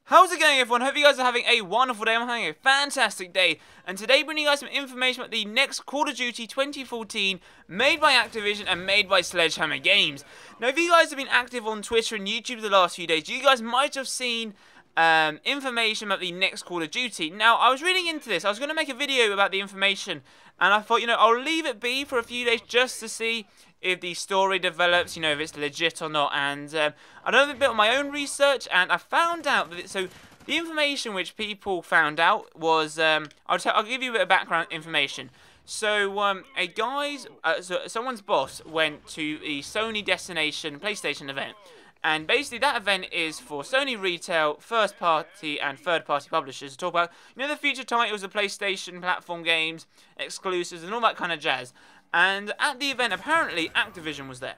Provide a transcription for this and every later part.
How's it going, everyone? Hope you guys are having a wonderful day. I'm having a fantastic day. And today, bringing you guys some information about the next Call of Duty 2014, made by Activision and made by Sledgehammer Games. Now, if you guys have been active on Twitter and YouTube the last few days, you guys might have seen information about the next Call of Duty. Now, I was reading into this. I was going to make a video about the information, and I thought, I'll leave it be for a few days just to see if the story develops, if it's legit or not. And I done a bit of my own research, and I found out that so the information which people found out was I'll give you a bit of background information. So someone's boss went to the Sony Destination PlayStation event. And basically that event is for Sony retail, first party and third party publishers to talk about, the future titles of PlayStation platform games, exclusives and all that kind of jazz. And at the event, apparently Activision was there.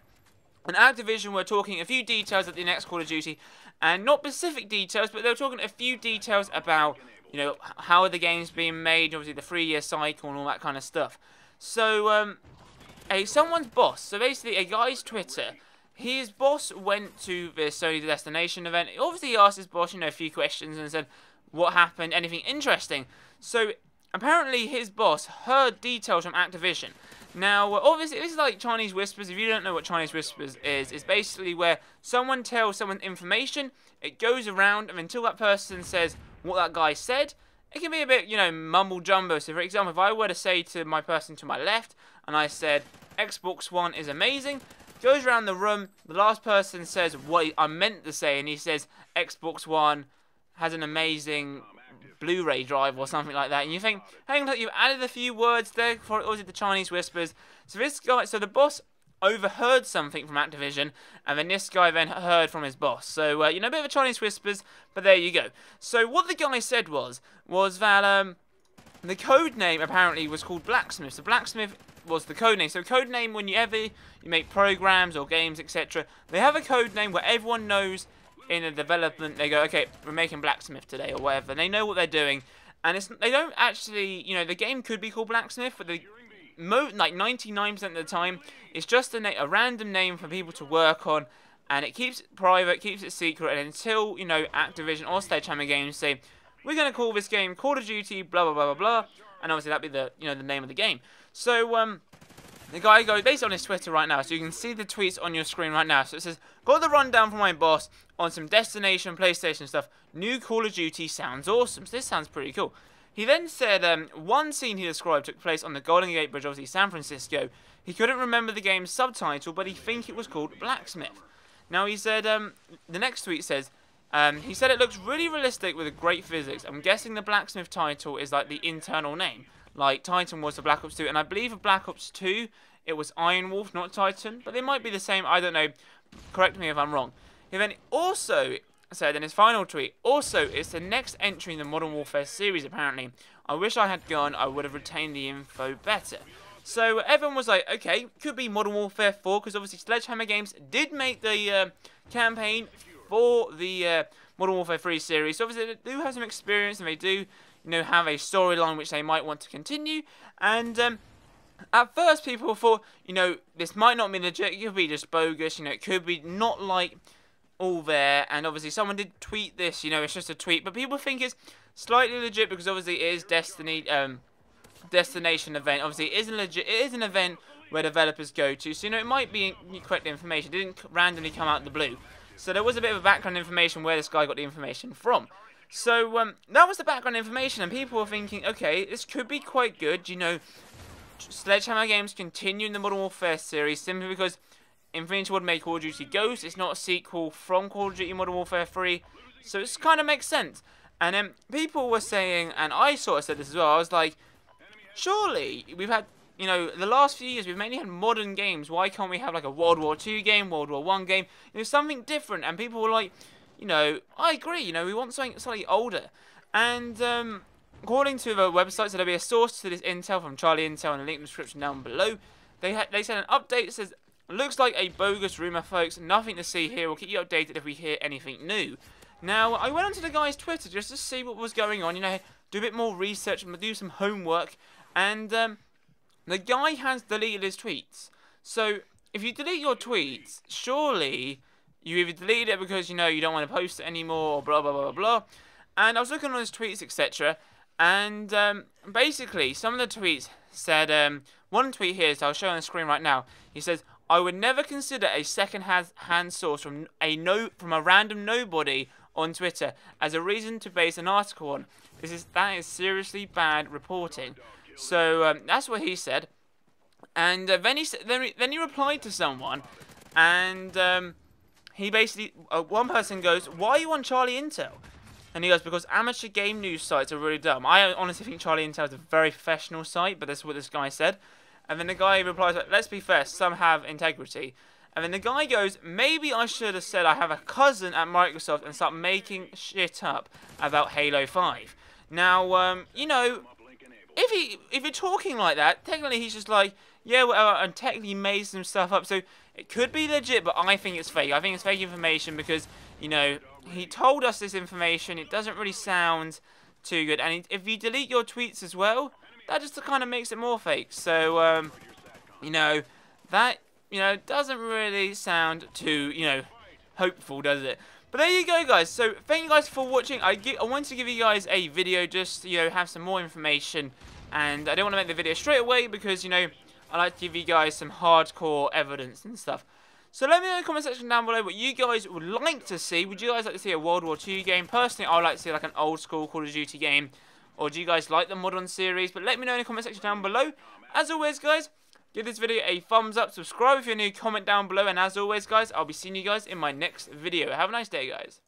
And Activision were talking a few details of the next Call of Duty, and not specific details, but they were talking a few details about, how are the games being made, obviously the 3-year cycle and all that kind of stuff. So, someone's boss, so basically a guy's Twitter, his boss went to the Sony Destination event. Obviously, he asked his boss, a few questions and said, what happened, anything interesting. So, apparently, his boss heard details from Activision. Now, obviously, this is like Chinese whispers. If you don't know what Chinese whispers is, it's basically where someone tells someone information, it goes around, and until that person says what that guy said, it can be a bit, mumble jumbo. So, for example, if I were to say to my person to my left, and I said, Xbox One is amazing, goes around the room, the last person says what I meant to say, and he says Xbox One has an amazing Blu-ray drive or something like that, and you think, hang on, you've added a few words there for all the Chinese whispers. So this guy, so the boss overheard something from Activision, and then this guy then heard from his boss. So a bit of a Chinese whispers, but there you go. So what the guy said was that the code name apparently was called Blacksmith. So Blacksmith was the code name. So code name, when you make programs or games, etc., they have a code name where everyone knows in a development, they go, okay, we're making Blacksmith today or whatever. And they know what they're doing, and they don't actually, the game could be called Blacksmith, but like 99% of the time, it's just a random name for people to work on, and it keeps it private, keeps it secret, and until Activision or Sledgehammer Games say, we're going to call this game Call of Duty, blah blah blah blah blah, and obviously that'd be the the name of the game. So the guy goes based on his Twitter right now, so you can see the tweets on your screen right now. So it says, got the rundown from my boss on some Destination PlayStation stuff. New Call of Duty sounds awesome. So this sounds pretty cool. He then said one scene he described took place on the Golden Gate Bridge, obviously San Francisco. He couldn't remember the game's subtitle, but he think it was called Blacksmith. Now he said, the next tweet says, he said it looks really realistic with great physics. I'm guessing the Blacksmith title is like the internal name. Like Titan was the Black Ops 2, and I believe of Black Ops 2, it was Iron Wolf, not Titan, but they might be the same, I don't know, correct me if I'm wrong. He then also said in his final tweet, also, it's the next entry in the Modern Warfare series apparently. I wish I had gone, I would have retained the info better. So everyone was like, okay, could be Modern Warfare 4, because obviously Sledgehammer Games did make the campaign for the Modern Warfare 3 series, so obviously they do have some experience, and they do have a storyline which they might want to continue. And at first people thought, this might not be legit, it could be just bogus, it could be not like all there. And obviously someone did tweet this, it's just a tweet, but people think it's slightly legit because obviously it is Destination event. Obviously it isn't legit, it is an event where developers go to, so it might be correct information, it didn't randomly come out of the blue. So there was a bit of background information where this guy got the information from. So that was the background information, and people were thinking, okay, this could be quite good. Sledgehammer Games continue in the Modern Warfare series simply because Infinity Ward made Call of Duty Ghosts. It's not a sequel from Call of Duty Modern Warfare 3, so it kind of makes sense. And then people were saying, and I sort of said this as well, I was like, surely we've had, the last few years we've mainly had modern games. Why can't we have like a World War II game, World War I game? Something different. And people were like, I agree, we want something slightly older. And according to the website, so there'll be a source to this intel from Charlie Intel and a link in the description down below. They said an update that says, looks like a bogus rumour, folks. Nothing to see here. We'll keep you updated if we hear anything new. Now, I went onto the guy's Twitter just to see what was going on, do a bit more research and do some homework. And the guy has deleted his tweets. So, if you delete your tweets, surely you either delete it because, you know, you don't want to post it anymore, or blah, blah, blah, blah. And I was looking on his tweets, etc. And basically, some of the tweets said, one tweet here, so I'll show on the screen right now. He says, I would never consider a second-hand source from a random nobody on Twitter as a reason to base an article on. That is seriously bad reporting. So that's what he said. And then he replied to someone, and he basically, one person goes, why are you on Charlie Intel? And he goes, because amateur game news sites are really dumb. I honestly think Charlie Intel is a very professional site, but that's what this guy said. And then the guy replies, let's be fair, some have integrity. And then the guy goes, maybe I should have said I have a cousin at Microsoft and start making shit up about Halo 5. Now, you know, if you're talking like that, technically he's just like, yeah, well, and technically made some stuff up. So it could be legit, but I think it's fake. I think it's fake information because, you know, he told us this information. It doesn't really sound too good. And if you delete your tweets as well, that just kind of makes it more fake. So, you know, that, you know, doesn't really sound too, you know, hopeful, does it? But there you go, guys. So thank you guys for watching. I wanted to give you guys a video just to, you know, have some more information. And I don't want to make the video straight away because, you know, I like to give you guys some hardcore evidence and stuff. So let me know in the comment section down below what you guys would like to see. Would you guys like to see a World War II game? Personally, I would like to see like an old school Call of Duty game. Or do you guys like the modern series? But let me know in the comment section down below. As always, guys, give this video a thumbs up. Subscribe if you're new. Comment down below. And as always, guys, I'll be seeing you guys in my next video. Have a nice day, guys.